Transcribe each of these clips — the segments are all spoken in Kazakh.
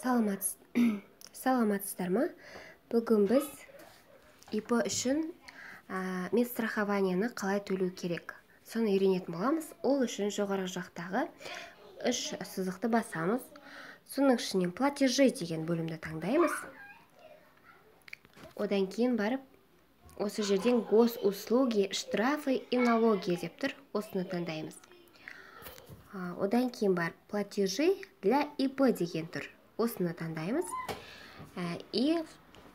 Саламатсыздар ма? Бүгін біз ИП үшін медстрахованияны қалай төлеу керек? Соны үйренетін боламыз. Ол үшін жоғары жақтағы 3 сызықты басамыз. Соның ішінен платежи деген бөлімді таңдаймыз. Одан кейін барып, осы жерден госуслуги, штрафы и налоги деп тұр. Осыны таңдаймыз. Одан кейін бар платежи для ИП деген тұр. Осыны таңдаймыз. И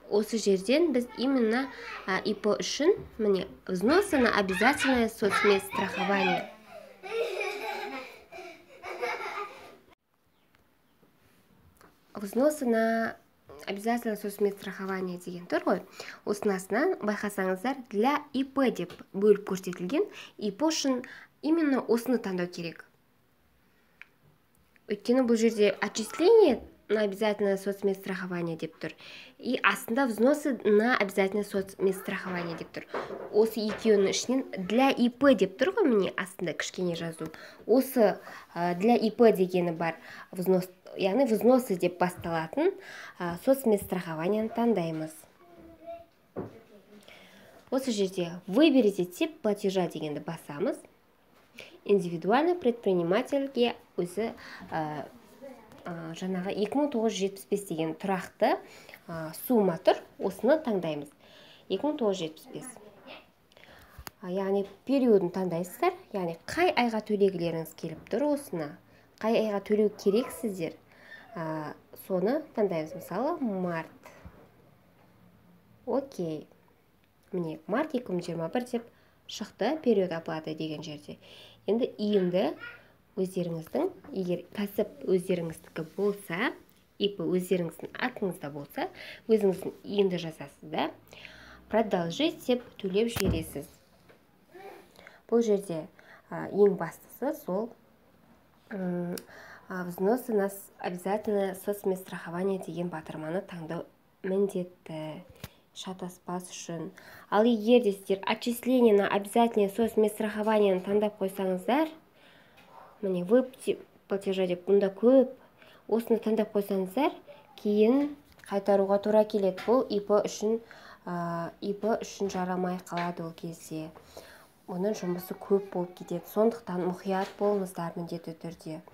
осы жерден біз именно ИП үшін міне взносы на обязательное соцмедстрахование. Взносы на обязательное соцмедстрахование деген тұр ғой. Осының астынан байқасаңыздар для ИП деп бөліп көрсетілген. ИП үшін именно осыны таңдау керек. Өйткені бұл жерде отчисление на обязательное соцмедстрахование деп тұр. И астында взносы на обязательное соцмедстрахование деп тұр. Осы екеуінің ішінен для ИП деп тұр ғой, міне астында кішкене жазу. Осы для ИП дегені бар взнос, яғни взносы деп басталатын соцмедстрахованияны таңдаймыз. Осы жерде выберите тип платежа дегенді басамыз. Индивидуальный предпринимательге өзі жаңағы 2975 деген тұрақты сумма тұр. Осыны таңдаймыз. 2975. Яғни периодын таңдайсыздар. Яғни қай айға төлегілеріңіз келіп тұр осыны. Қай айға төлеу керек сіздер. Соны таңдаймыз. Мысалы, март. Окей. Міне, март 2021 деп шықты период оплаты деген жерде. Енді иінді өздеріңіздің, егер кәсіп өздеріңіздікі болса, ИП өздеріңіздің атыңызда болса, өзіңіздің иінді жазасыз да, продолжить деп төлеп жібересіз. Бұл жерде ең бастысы сол взносы на обязательное соцмедстрахование деген батырманы таңдау міндетті. Шатаспас үшін. Ал егер де сіздер отчисление на обязательное соцмедстрахованияны таңдап қойсаңыздар, міне веб платежа деп бұнда көп, осыны таңдап қойсаңыздар, кейін қайтаруға тура келеді. Бұл ИП үшін жарамай қалады ол кезде. Оның жұмысы көп болып кетеді. Сондықтан мұқият болыңыздар міндетті түрде.